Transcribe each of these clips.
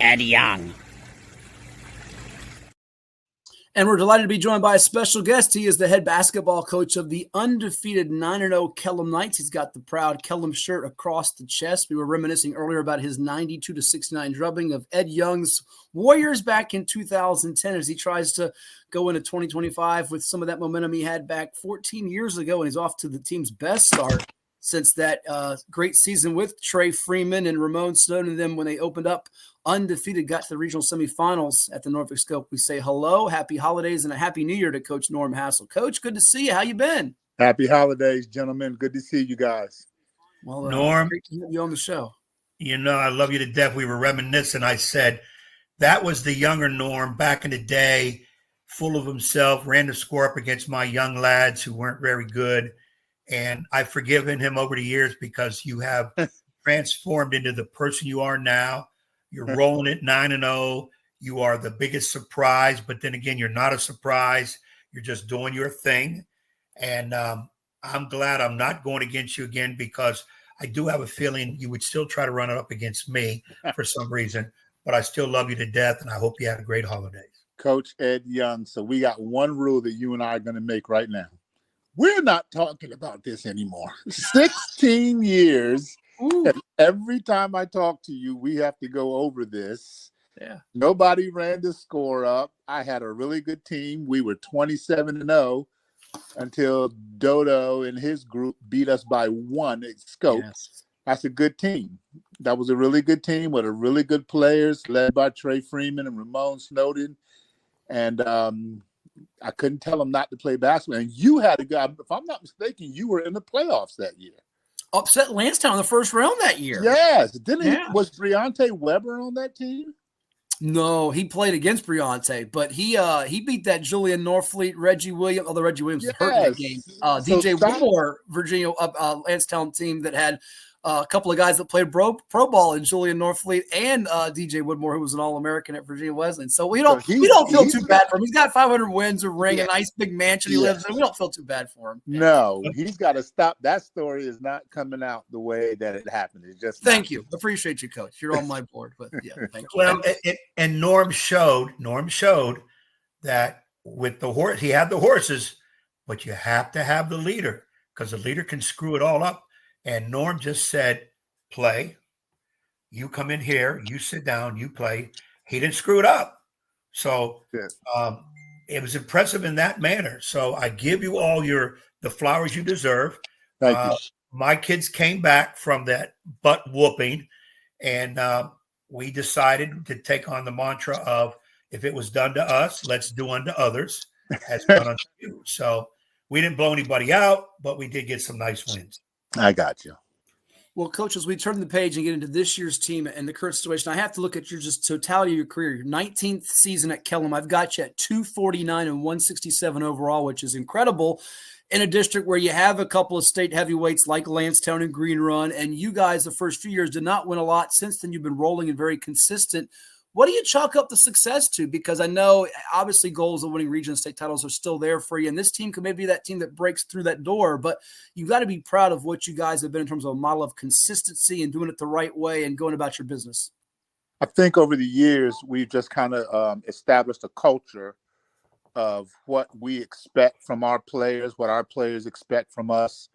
Ed Young. And we're delighted to be joined by a special guest. He is the head basketball coach of the undefeated 9-0 Kellam Knights. He's got the proud Kellam shirt across the chest. We were reminiscing earlier about his 92-69 drubbing of Ed Young's Warriors back in 2010 as he tries to go into 2025 with some of that momentum he had back 14 years ago. And he's off to the team's best start since that great season with Trey Freeman and Ramon Snowden and them when they opened up undefeated, got to the regional semifinals at the Norfolk Scope. We say hello, happy holidays, and a happy new year to Coach Norm Hassell. Coach, good to see you. How you been? Happy holidays, gentlemen. Good to see you guys. Well, Norm, great to have you on the show. You know, I love you to death. We were reminiscing. I said that was the younger Norm back in the day, full of himself, ran the score up against my young lads who weren't very good. And I've forgiven him over the years because you have transformed into the person you are now. You're rolling at 9-0. You are the biggest surprise, but then again, you're not a surprise. You're just doing your thing. And I'm glad I'm not going against you again because I do have a feeling you would still try to run it up against me for some reason. But I still love you to death, and I hope you had a great holidays. Coach Ed Young, so we got one rule that you and I are going to make right now. We're not talking about this anymore. 16 years. And every time I talk to you, we have to go over this. Yeah. Nobody ran the score up. I had a really good team. We were 27-0 until Dodo and his group beat us by 1 at Scope. Yes. That's a good team. That was a really good team with a really good players led by Trey Freeman and Ramon Snowden. And I couldn't tell them not to play basketball. And you had a guy, if I'm not mistaken, you were in the playoffs that year. Upset Lansdowne in the first round that year. Yes. Was Briante Weber on that team? No, he played against Briante, but he beat that Julian Norfleet, Reggie Williams, although Reggie Williams was hurt in that game. DJ Whitmore, Virginia Lansdowne team that had a couple of guys that played pro ball in Julian Norfleet and DJ Whitmore, who was an All-American at Virginia Wesleyan. So we don't feel too bad for him. He's got 500 wins, a ring, a nice big mansion he lives in. We don't feel too bad for him. No, he's got to stop. That story is not coming out the way that it happened. It's just thank you. Appreciate you, Coach. You're on my board, but yeah, thank you. Well, and Norm showed that with the horse, he had the horses, but you have to have the leader because the leader can screw it all up. And Norm just said, play. You come in here, you sit down, you play. He didn't screw it up. So it was impressive in that manner. So I give you all the flowers you deserve. Thank you. My kids came back from that butt whooping, and we decided to take on the mantra of if it was done to us, let's do unto others as done unto you. So we didn't blow anybody out, but we did get some nice wins. I got you. Well, Coach, as we turn the page and get into this year's team and the current situation, I have to look at your just totality of your career. Your 19th season at Kellam, I've got you at 249 and 167 overall, which is incredible in a district where you have a couple of state heavyweights like Lansdowne and Green Run, and you guys the first few years did not win a lot. Since then, you've been rolling and very consistent. What do you chalk up the success to? Because I know obviously goals of winning region state titles are still there for you. And this team could maybe be that team that breaks through that door, but you've got to be proud of what you guys have been in terms of a model of consistency and doing it the right way and going about your business. I think over the years, we've just kind of established a culture of what we expect from our players, what our players expect from us,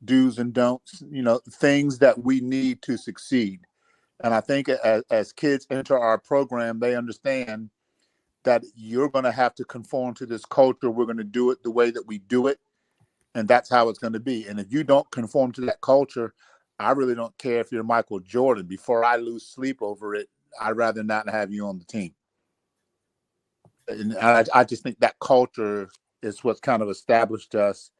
do's and don'ts, things that we need to succeed. And I think as kids enter our program, they understand that you're going to have to conform to this culture. We're going to do it the way that we do it. And that's how it's going to be. And if you don't conform to that culture, I really don't care if you're Michael Jordan. Before I lose sleep over it, I'd rather not have you on the team. And I just think that culture is what's kind of established us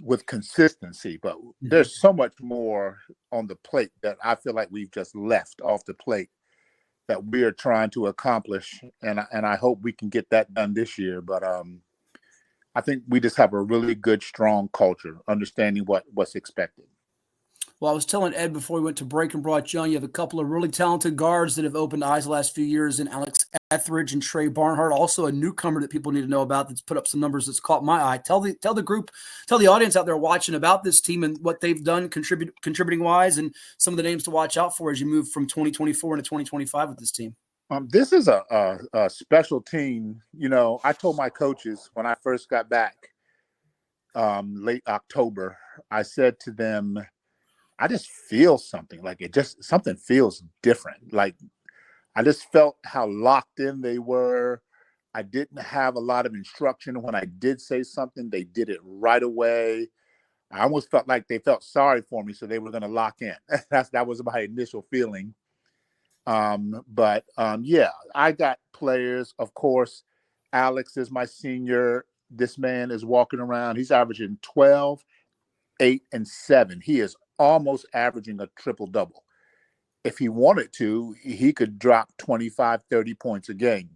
with consistency, but there's so much more on the plate that I feel like we've just left off the plate that we're trying to accomplish, and I hope we can get that done this year. But I think we just have a really good, strong culture, understanding what's expected. Well, I was telling Ed before we went to break and brought you on, you have a couple of really talented guards that have opened eyes the last few years in Alex Etheridge and Trey Barnhart, also a newcomer that people need to know about that's put up some numbers that's caught my eye. Tell the group, tell the audience out there watching about this team and what they've done contributing wise, and some of the names to watch out for as you move from 2024 into 2025 with this team. This is a special team. You know, I told my coaches when I first got back late October, I said to them, I just feel something, like something feels different. Like I just felt how locked in they were. I didn't have a lot of instruction. When I did say something, they did it right away. I almost felt like they felt sorry for me, so they were going to lock in. That was my initial feeling. Yeah, I got players. Of course, Alex is my senior. This man is walking around. He's averaging 12, 8, and 7. He is almost averaging a triple-double. If he wanted to, he could drop 25, 30 points a game.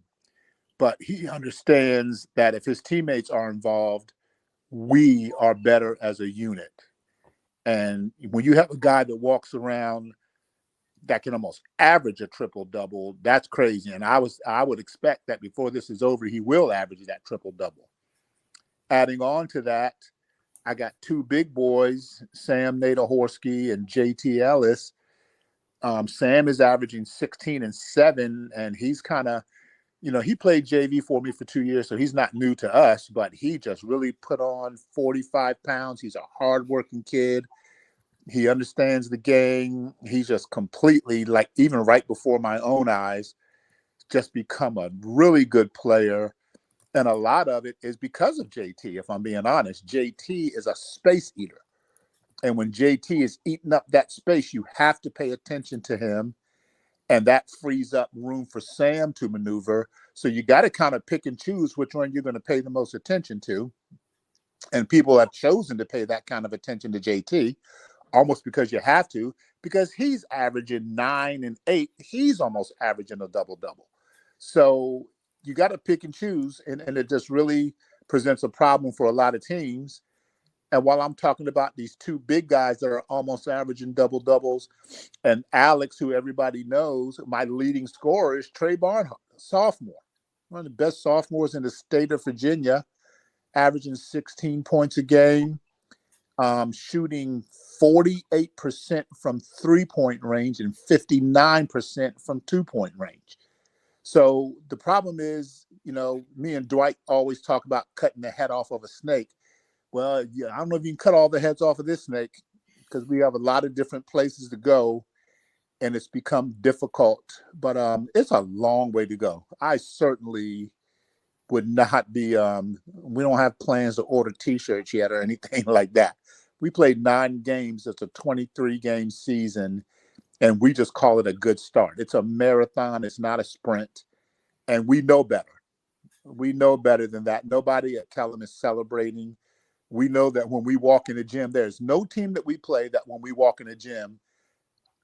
But he understands that if his teammates are involved, we are better as a unit. And when you have a guy that walks around that can almost average a triple-double, that's crazy. And I would expect that before this is over, he will average that triple-double. Adding on to that, I got two big boys, Sam Nadehorsky and JT Ellis. Sam is averaging 16 and 7, and he's kind of, he played JV for me for 2 years, so he's not new to us, but he just really put on 45 pounds. He's a hardworking kid. He understands the game. He's just completely, like, even right before my own eyes, just become a really good player. And a lot of it is because of JT, if I'm being honest. JT is a space eater. And when JT is eating up that space, you have to pay attention to him. And that frees up room for Sam to maneuver. So you got to kind of pick and choose which one you're going to pay the most attention to. And people have chosen to pay that kind of attention to JT, almost because you have to, because he's averaging 9 and 8. He's almost averaging a double-double. So you got to pick and choose. And it just really presents a problem for a lot of teams. And while I'm talking about these two big guys that are almost averaging double-doubles, and Alex, who everybody knows, my leading scorer is Trey Barnhart, sophomore, one of the best sophomores in the state of Virginia, averaging 16 points a game, shooting 48% from three-point range and 59% from two-point range. So the problem is, me and Dwight always talk about cutting the head off of a snake. Well, yeah, I don't know if you can cut all the heads off of this snake because we have a lot of different places to go, and it's become difficult. But it's a long way to go. I certainly would not be we don't have plans to order T-shirts yet or anything like that. We played 9 games. It's a 23-game season, and we just call it a good start. It's a marathon. It's not a sprint, and we know better. We know better than that. Nobody at Kellam is celebrating. We know that when we walk in the gym, there's no team that we play that when we walk in the gym,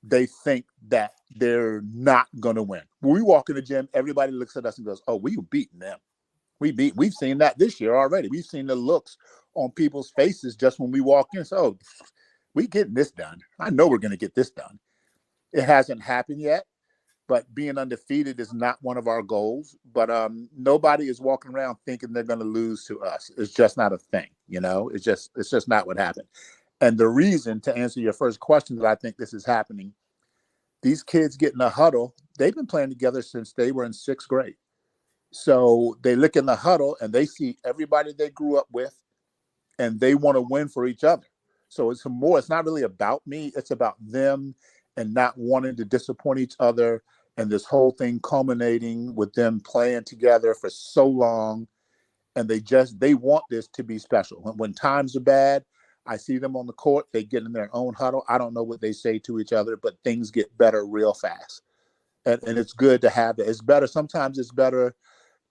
they think that they're not going to win. When we walk in the gym, everybody looks at us and goes, oh, we've beaten them. We've seen that this year already. We've seen the looks on people's faces just when we walk in. So we getting this done. I know we're going to get this done. It hasn't happened yet, but being undefeated is not one of our goals. But nobody is walking around thinking they're going to lose to us. It's just not a thing, It's just not what happened. And the reason, to answer your first question, that I think this is happening, these kids get in a huddle. They've been playing together since they were in 6th grade. So they look in the huddle and they see everybody they grew up with, and they want to win for each other. So it's not really about me. It's about them and not wanting to disappoint each other. And this whole thing culminating with them playing together for so long. And they want this to be special. When times are bad, I see them on the court, they get in their own huddle. I don't know what they say to each other, but things get better real fast. And it's good to have that. It's better. Sometimes it's better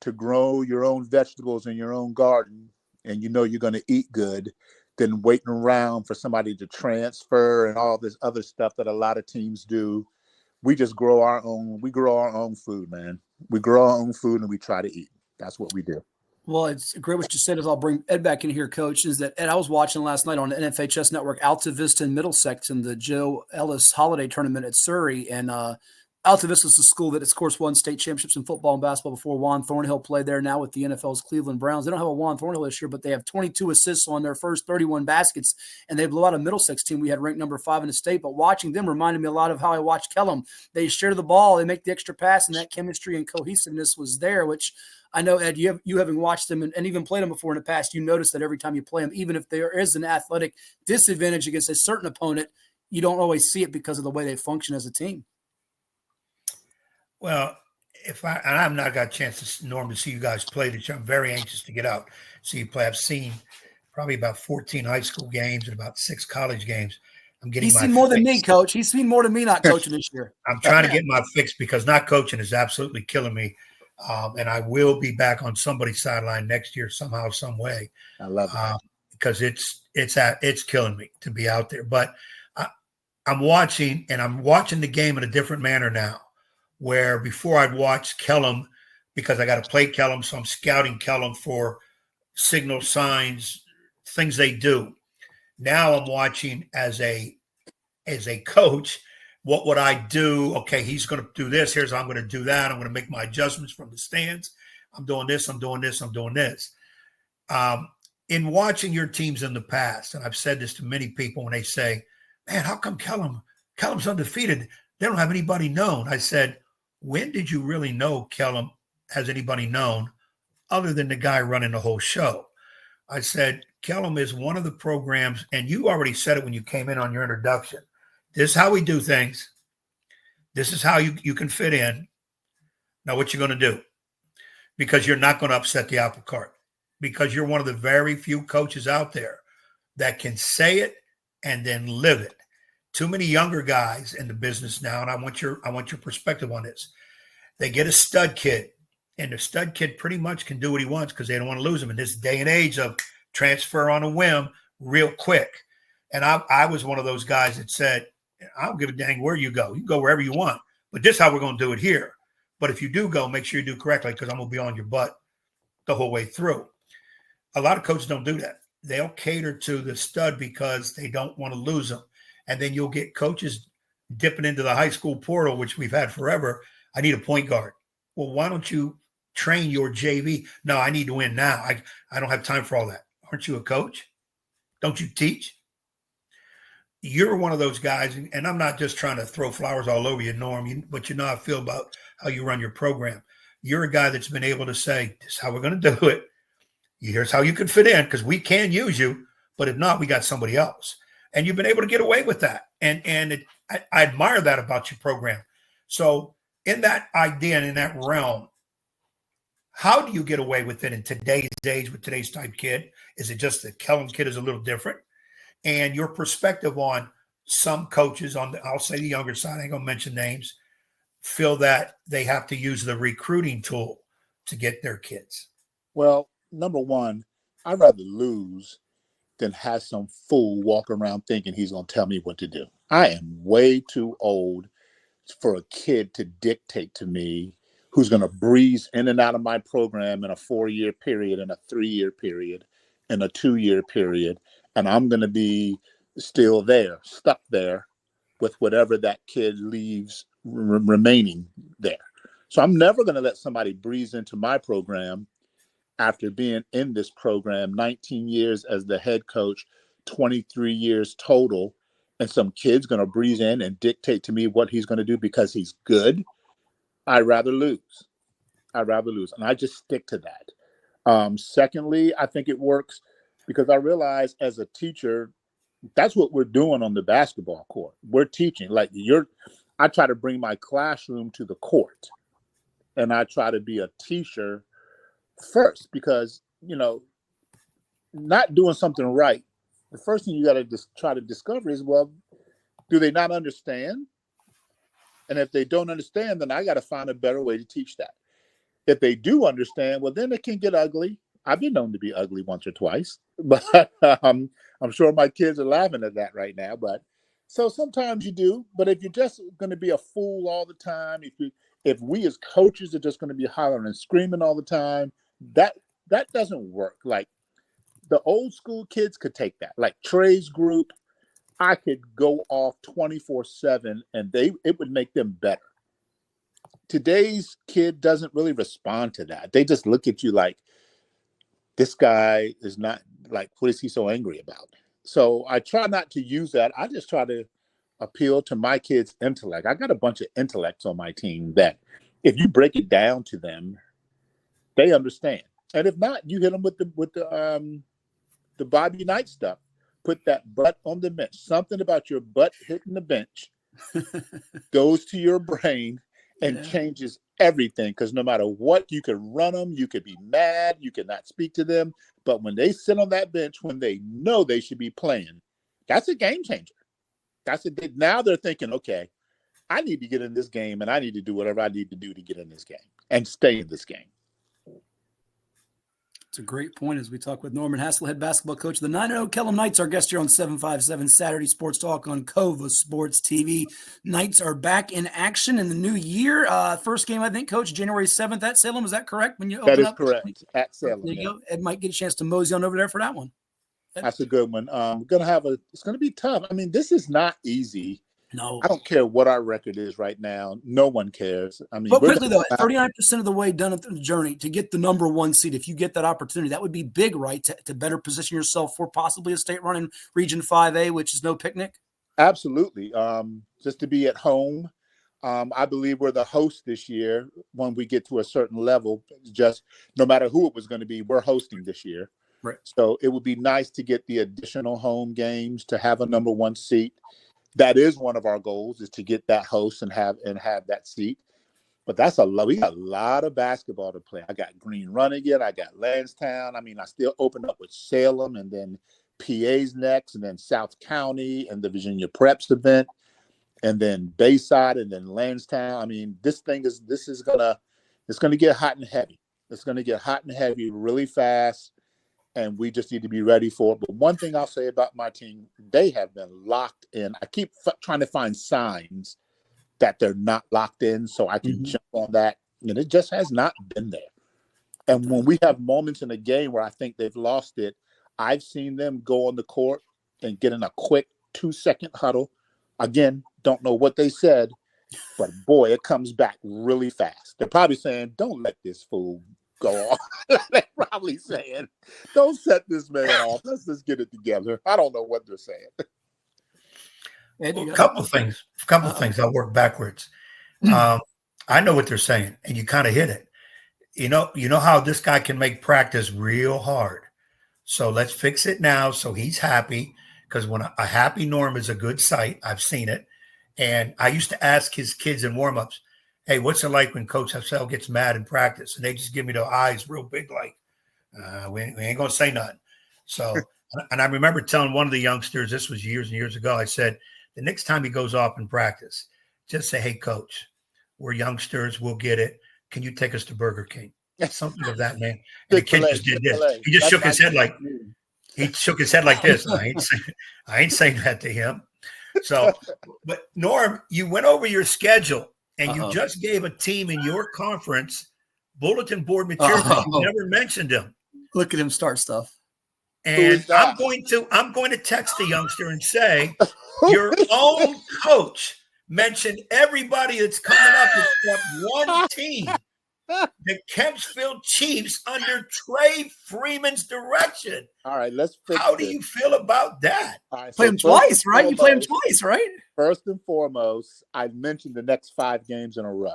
to grow your own vegetables in your own garden, and you're going to eat good, than waiting around for somebody to transfer and all this other stuff that a lot of teams do. We just grow our own food, man. We grow our own food and we try to eat. That's what we do. Well, it's great what you said. Is I'll bring Ed back in here, Coach. Is that Ed? I was watching last night on the NFHS Network, Alta Vista in Middlesex, in the Joe Ellis Holiday Tournament at Surrey, and Alta Vista is a school that, of course, won state championships in football and basketball before. Juan Thornhill played there now with the NFL's Cleveland Browns. They don't have a Juan Thornhill this year, but they have 22 assists on their first 31 baskets, and they blew out a Middlesex team we had ranked number 5 in the state. But watching them reminded me a lot of how I watched Kellam. They share the ball, they make the extra pass, and that chemistry and cohesiveness was there, which I know, Ed, you having watched them and even played them before in the past, you notice that every time you play them, even if there is an athletic disadvantage against a certain opponent, you don't always see it because of the way they function as a team. Well, and I've not got a chance to see you guys play this year. I'm very anxious to get out, see you play. I've seen probably about 14 high school games and about 6 college games. I'm getting. He's seen more than me, Coach. He's seen more than me not coaching this year. I'm trying to get my fix because not coaching is absolutely killing me, and I will be back on somebody's sideline next year somehow, some way. I love it because it's killing me to be out there. But I'm watching the game in a different manner now. Where before I'd watch Kellam because I got to play Kellam, so I'm scouting Kellam for signal signs, things they do. Now I'm watching as a coach, what would I do? Okay, he's going to do this. Here's how I'm going to do that. I'm going to make my adjustments from the stands. I'm doing this. I'm doing this. I'm doing this. In watching your teams in the past, and I've said this to many people when they say, man, how come Kellam's undefeated? They don't have anybody known. I said, when did you really know Kellam has anybody known other than the guy running the whole show? I said, Kellam is one of the programs, and you already said it when you came in on your introduction. This is how we do things. This is how you can fit in. Now, what you going to do? Because you're not going to upset the apple cart. Because you're one of the very few coaches out there that can say it and then live it. Too many younger guys in the business now, and I want your perspective on this. They get a stud kid, and the stud kid pretty much can do what he wants because they don't want to lose him in this day and age of transfer on a whim real quick. And I was one of those guys that said, I don't give a dang where you go. You can go wherever you want, but this is how we're going to do it here. But if you do go, make sure you do correctly because I'm going to be on your butt the whole way through. A lot of coaches don't do that. They'll cater to the stud because they don't want to lose them. And then you'll get coaches dipping into the high school portal, which we've had forever. I need a point guard. Well, why don't you train your JV? No, I need to win now. I don't have time for all that. Aren't you a coach? Don't you teach? You're one of those guys, and I'm not just trying to throw flowers all over you, Norm, but you know how I feel about how you run your program. You're a guy that's been able to say, this is how we're going to do it. Here's how you can fit in because we can use you, but if not, we got somebody else. And you've been able to get away with that. And I admire that about your program. So in that idea and in that realm, how do you get away with it in today's age with today's type kid? Is it just the Kellam kid is a little different? And your perspective on some coaches I'll say the younger side, I ain't going to mention names, feel that they have to use the recruiting tool to get their kids? Well, number one, I'd rather lose than have some fool walk around thinking he's going to tell me what to do. I am way too old for a kid to dictate to me who's going to breeze in and out of my program in a 4-year period, in a 3-year period, in a 2-year period. And I'm going to be still there, stuck there with whatever that kid leaves remaining there. So I'm never going to let somebody breeze into my program after being in this program 19 years as the head coach, 23 years total, and some kid's going to breeze in and dictate to me what he's going to do because he's good. I'd rather lose. And I just stick to that. Secondly, I think it works because I realize as a teacher, that's what we're doing on the basketball court. We're teaching. I try to bring my classroom to the court, and I try to be a teacher first because, not doing something right, the first thing you got to try to discover is, well, do they not understand? And if they don't understand, then I got to find a better way to teach that. If they do understand, well, then it can get ugly. I've been known to be ugly once or twice, but I'm sure my kids are laughing at that right now. But so sometimes you do, but if you're just going to be a fool all the time, if we as coaches are just going to be hollering and screaming all the time, that doesn't work. Like the old school kids could take that. Like Trey's group, I could go off 24/7 and it would make them better. today's kid doesn't really respond to that. They just look at you like, this guy is not, like, what is he so angry about? So I try not to use that. I just try to appeal to my kids' intellect. I got a bunch of intellects on my team that if you break it down to them, they understand. And if not, you hit them with the Bobby Knight stuff. Put that butt on the bench. Something about your butt hitting the bench goes to your brain and changes everything. Because no matter what, you could run them, you could be mad, you could not speak to them. But when they sit on that bench, when they know they should be playing, that's a game changer. Now they're thinking, okay, I need to get in this game and I need to do whatever I need to do to get in this game and stay in this game. It's a great point as we talk with Norman Hassell, head basketball coach of the 9-0 Kellam Knights, our guest here on 757 Saturday Sports Talk on CoVA Sports TV. Knights are back in action in the new year. First game, I think, Coach, January 7th at Salem. Is that correct? When you open up? That is correct. At Salem. There you go. Ed might get a chance to mosey on over there for that one. That's a good one. It's going to be tough. I mean, this is not easy. No. I don't care what our record is right now. No one cares. I mean, but quickly though, 39% of the way done the journey to get the number one seed, if you get that opportunity, that would be big, right? To better position yourself for possibly a state run in Region 5A, which is no picnic. Absolutely. Just to be at home. I believe we're the host this year when we get to a certain level. Just no matter who it was going to be, we're hosting this year. Right. So it would be nice to get the additional home games to have a number one seat. That is one of our goals, is to get that host and have that seat. But that's we got a lot of basketball to play. I got Green Run again. I got Lansdowne. I mean, I still open up with Salem and then PA's next and then South County and the Virginia Preps event and then Bayside and then Lansdowne. I mean, it's going to get hot and heavy. It's going to get hot and heavy really fast. And we just need to be ready for it. But one thing I'll say about my team, they have been locked in. I keep trying to find signs that they're not locked in so I can jump on that. And it just has not been there. And when we have moments in a game where I think they've lost it, I've seen them go on the court and get in a quick 2-second huddle. Again, don't know what they said, but boy, it comes back really fast. They're probably saying, don't let this fool go on. They're probably saying, don't set this man off. Let's just get it together. I don't know what they're saying. Well, a couple of things. I'll work backwards. I know what they're saying, and you kind of hit it. You know how this guy can make practice real hard. So let's fix it now so he's happy, because when a happy Norm is a good sight. I've seen it. And I used to ask his kids in warm-ups, hey, what's it like when Coach Hassell gets mad in practice? And they just give me the eyes real big, like, we ain't going to say nothing. So, and I remember telling one of the youngsters, this was years and years ago, I said, the next time he goes off in practice, just say, hey, Coach, we're youngsters. We'll get it. Can you take us to Burger King? Something of that, man. And the kid just did this. He just shook his head like this. I ain't saying that to him. So, but Norm, you went over your schedule and you just gave a team in your conference bulletin board material. You never mentioned him. Look at him start stuff. And I'm going to text the youngster and say, your own coach mentioned everybody that's coming up except one team, the Kempsville Chiefs under Trey Freeman's direction. All right, let's fix How do you feel about that? Right, play him twice, right? You play him twice, right? First and foremost, I mentioned the next 5 games in a row.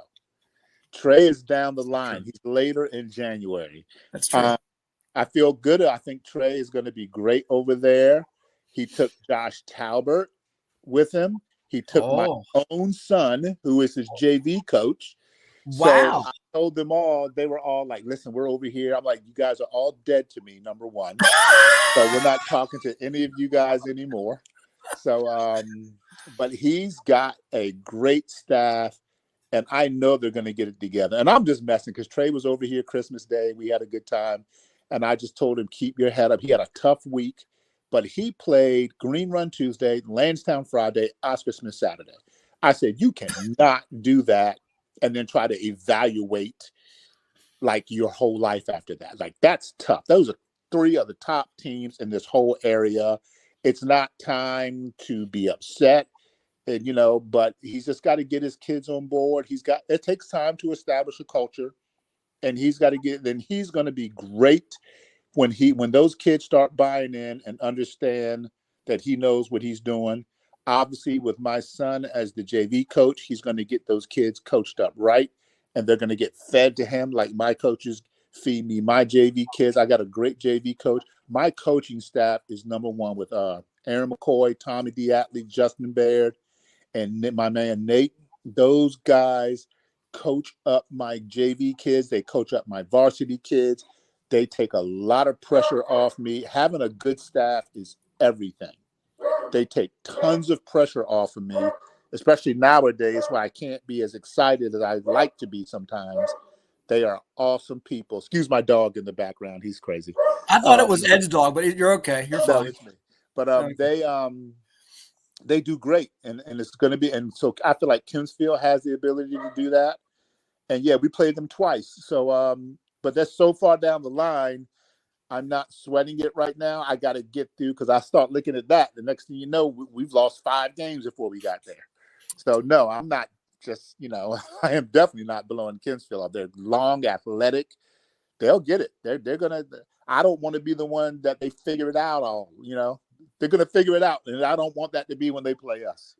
Trey is down the line. He's later in January. That's true. I feel good. I think Trey is going to be great over there. He took Josh Talbert with him. He took my own son, who is his JV coach. Wow. So I told them all, they were all like, listen, we're over here. I'm like, you guys are all dead to me, number one. So we're not talking to any of you guys anymore. So, but he's got a great staff, and I know they're going to get it together. And I'm just messing because Trey was over here Christmas Day. We had a good time. And I just told him, keep your head up. He had a tough week, but he played Green Run Tuesday, Lansdowne Friday, Oscar Smith Saturday. I said, you cannot do that and then try to evaluate like your whole life after that. Like, that's tough. Those are 3 of the top teams in this whole area. It's not time to be upset. And, but he's just got to get his kids on board. It takes time to establish a culture, and he's got to then he's going to be great when those kids start buying in and understand that he knows what he's doing. Obviously, with my son as the JV coach, he's going to get those kids coached up right, and they're going to get fed to him like my coaches feed me my JV kids. I got a great JV coach. My coaching staff is number one with Aaron McCoy, Tommy Diatley, Justin Baird, and my man Nate. Those guys coach up my JV kids. They coach up my varsity kids. They take a lot of pressure off me. Having a good staff is everything. They take tons of pressure off of me, especially nowadays where I can't be as excited as I'd like to be sometimes. They are awesome people. Excuse my dog in the background. He's crazy. I thought it was Ed's dog, but you're okay. You're fine. No, it's me. But they do great, and it's going to be. And so I feel like Kinsfield has the ability to do that. And yeah, we played them twice. So, but that's so far down the line. I'm not sweating it right now. I got to get through because I start looking at that. The next thing you know, we've lost 5 games before we got there. So no, I'm not just, I am definitely not blowing Kinsfield up. They're long, athletic. They'll get it. They're going to, I don't want to be the one that they figure it out all, They're going to figure it out. And I don't want that to be when they play us.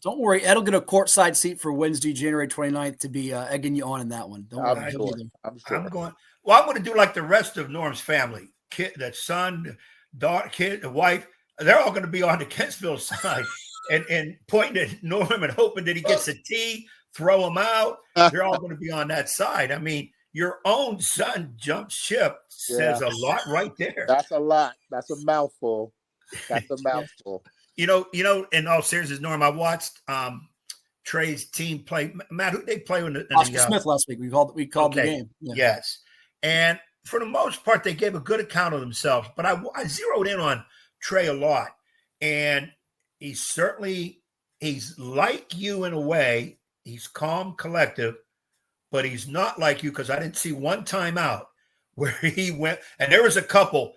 Don't worry. Ed'll get a courtside seat for Wednesday, January 29th to be egging you on in that one. Don't worry. I'm sure. I'm going to do like the rest of Norm's family. Kid, that son, daughter, kid, the wife, they're all going to be on the Kinsfield side and pointing at Norm and hoping that he gets a tee, throw him out. They're all going to be on that side. I mean, your own son jumped ship says a lot right there. That's a lot. That's a mouthful. That's a mouthful. In all seriousness, Norm, I watched Trey's team play. Matt, who they play in Oscar Smith last week. We called the game. Yeah. Yes. And for the most part, they gave a good account of themselves. But I zeroed in on Trey a lot. And he's like you in a way. He's calm, collective, but he's not like you because I didn't see one timeout where he went. And there was a couple.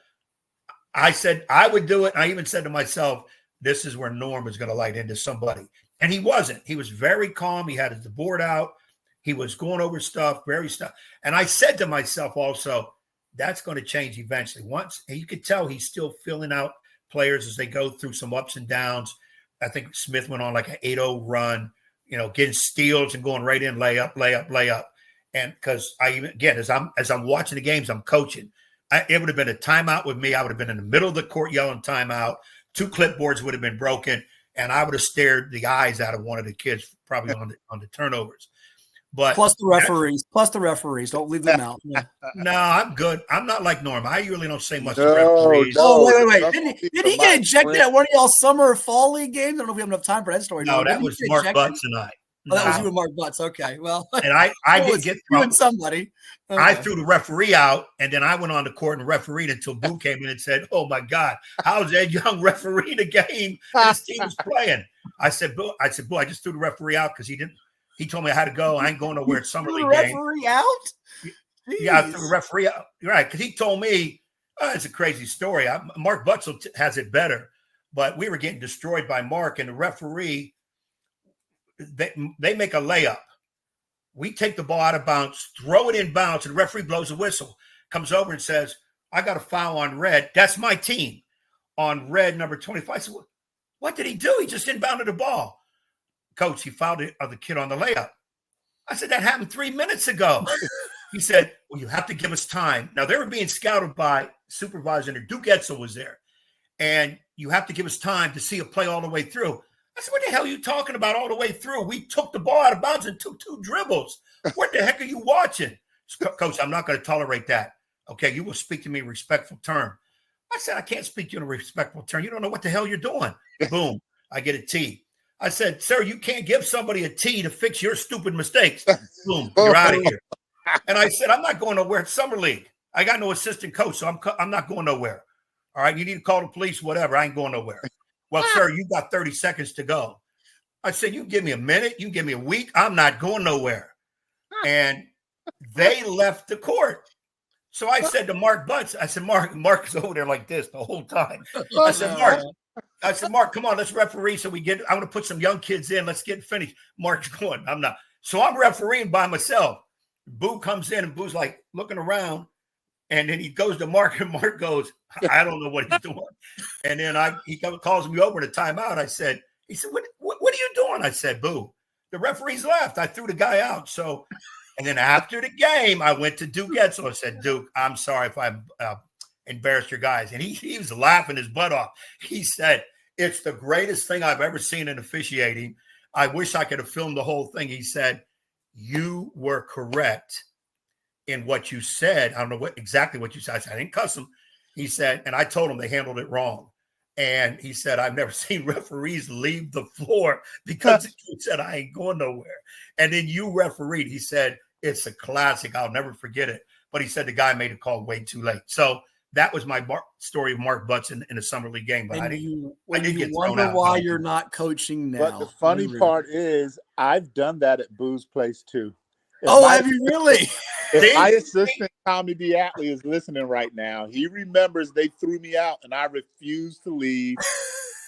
I said I would do it. I even said to myself, this is where Norm is going to light into somebody. And he wasn't. He was very calm. He had his board out. He was going over stuff, And I said to myself also, that's going to change eventually. Once, and you could tell he's still filling out players as they go through some ups and downs. I think Smith went on like an 8-0 run, getting steals and going right in, layup. And because as I'm watching the games, I'm coaching. It would have been a timeout with me. I would have been in the middle of the court yelling timeout. 2 clipboards would have been broken, and I would have stared the eyes out of one of the kids probably on the turnovers. But plus the referees. Don't leave them out. Yeah. No, I'm good. I'm not like Norm. I usually don't say much to No, referees. Oh, wait. Did he get ejected at one of y'all summer or fall league games? I don't know if we have enough time for that story. No, that was Mark Butts and I. Oh, that was you and Mark Butts. Okay, well. And I did get you and somebody. Okay. I threw the referee out, and then I went on the court and refereed until Boo came in and said, "Oh my God, how's Ed Young refereeing the game? His team was playing." I said, "Boo, I just threw the referee out because he didn't. He told me I had to go. I ain't going nowhere at summer league game." Referee out? Yeah, I threw the referee out. Right, because he told me it's a crazy story. Mark Butzel has it better, but we were getting destroyed by Mark, and the referee. They make a layup. We take the ball out of bounds, throw it in bounds, and the referee blows a whistle, comes over and says, "I got a foul on red." That's my team on red number 25. I said, "What did he do? He just inbounded the ball." "Coach, he fouled the other kid on the layup." I said, "That happened 3 minutes ago." He said, "Well, you have to give us time." Now, they were being scouted by supervisor, and Duke Edsel was there. "And you have to give us time to see a play all the way through." I said, "What the hell are you talking about all the way through? We took the ball out of bounds and took 2 dribbles. What the heck are you watching?" "Coach, I'm not going to tolerate that. Okay, you will speak to me in a respectful term." I said, "I can't speak to you in a respectful term. You don't know what the hell you're doing." Boom, I get a T. I said, "Sir, you can't give somebody a T to fix your stupid mistakes." Boom, you're out of here. And I said, "I'm not going nowhere at summer league. I got no assistant coach, so I'm not going nowhere. All right, you need to call the police, whatever. I ain't going nowhere." "Well, sir, you got 30 seconds to go." I said, "You give me a minute. You give me a week. I'm not going nowhere." And they left the court. So I said to Mark Butts, I said, Mark is over there like this the whole time. I said, I said, Mark, come on, let's referee. So I want to put some young kids in. Let's get finished. Mark's going, I'm not. So I'm refereeing by myself. Boo comes in and Boo's like looking around. And then he goes to Mark and Mark goes, I don't know what he's doing. And then he calls me over to timeout. He said, what are you doing? I said, Boo, the referee's left. I threw the guy out. So, and then after the game, I went to Duke Edsel and said, Duke, I'm sorry if I embarrassed your guys. And he was laughing his butt off. He said, it's the greatest thing I've ever seen in officiating. I wish I could have filmed the whole thing. He said, you were correct in what you said. I don't know exactly what you said. I said, I didn't cuss him. He said, and I told him they handled it wrong. And he said, I've never seen referees leave the floor because he said, I ain't going nowhere. And then you refereed. He said, it's a classic. I'll never forget it. But he said the guy made a call way too late. So that was my story of Mark Butts in the Summer League game. But I didn't get thrown out. Why you're not coaching now. But the funny part is I've done that at Boo's place too. Have you really? If my assistant, Tommy Diatley, is listening right now, he remembers they threw me out and I refused to leave.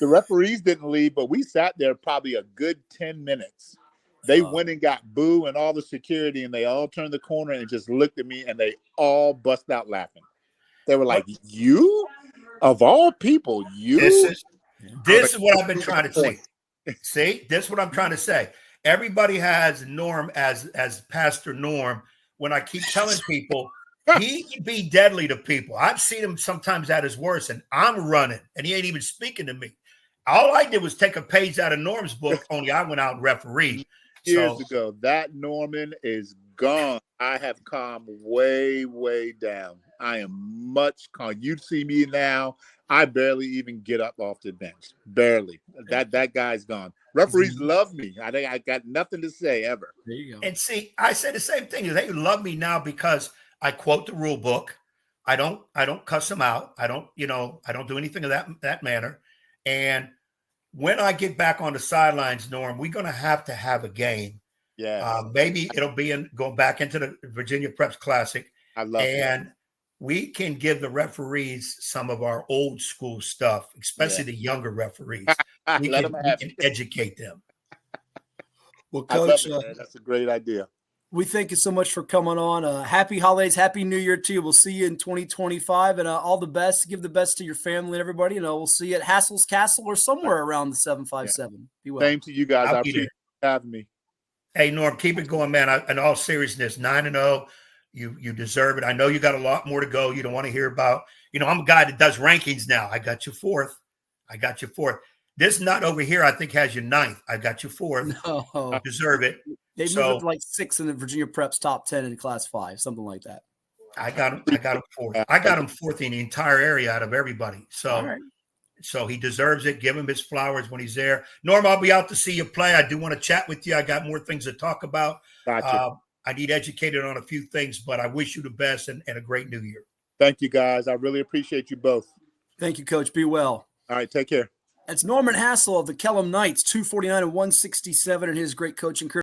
The referees didn't leave, but we sat there probably a good 10 minutes. They went and got Boo and all the security, and they all turned the corner and just looked at me, and they all bust out laughing. They were like, you? Of all people, you? This is what I've been trying to say. See, this is what I'm trying to say. Everybody has Norm as Pastor Norm. When I keep telling people, he can be deadly to people. I've seen him sometimes at his worst, and I'm running, and he ain't even speaking to me. All I did was take a page out of Norm's book, only I went out and refereed. Years ago, that Norman is gone. I have calmed way, way down. I am much calm. You see me now, I barely even get up off the bench. Barely. That guy's gone. Referees love me. I got nothing to say ever. There you go. And see, I say the same thing. They love me now because I quote the rule book. I don't cuss them out. I don't do anything of that manner. And when I get back on the sidelines, Norm, we're going to have a game. Yeah. Maybe it'll be going back into the Virginia Preps Classic. I love it. And we can give the referees some of our old school stuff, especially the younger referees. We can educate them. Well, Coach, that's a great idea. We thank you so much for coming on. Happy holidays, happy New Year to you. We'll see you in 2025, and all the best. Give the best to your family and everybody. We'll see you at Hassell's Castle or somewhere around the 757. Yeah. Be well. Same to you guys. I appreciate you having me. Hey, Norm, keep it going, man. In all seriousness, 9-0. You deserve it. I know you got a lot more to go. You don't want to hear about, I'm a guy that does rankings now. I got you fourth. This nut over here, I think, has you ninth. I got you fourth. No. You deserve it. They moved up to like 6 in the Virginia Preps top 10 in class 5, something like that. I got him fourth. I got him fourth in the entire area out of everybody. So he deserves it. Give him his flowers when he's there. Norm, I'll be out to see you play. I do want to chat with you. I got more things to talk about. Gotcha. I need educated on a few things, but I wish you the best and a great New Year. Thank you, guys. I really appreciate you both. Thank you, Coach. Be well. All right, take care. That's Norman Hassell of the Kellam Knights, 249 and 167 in his great coaching career.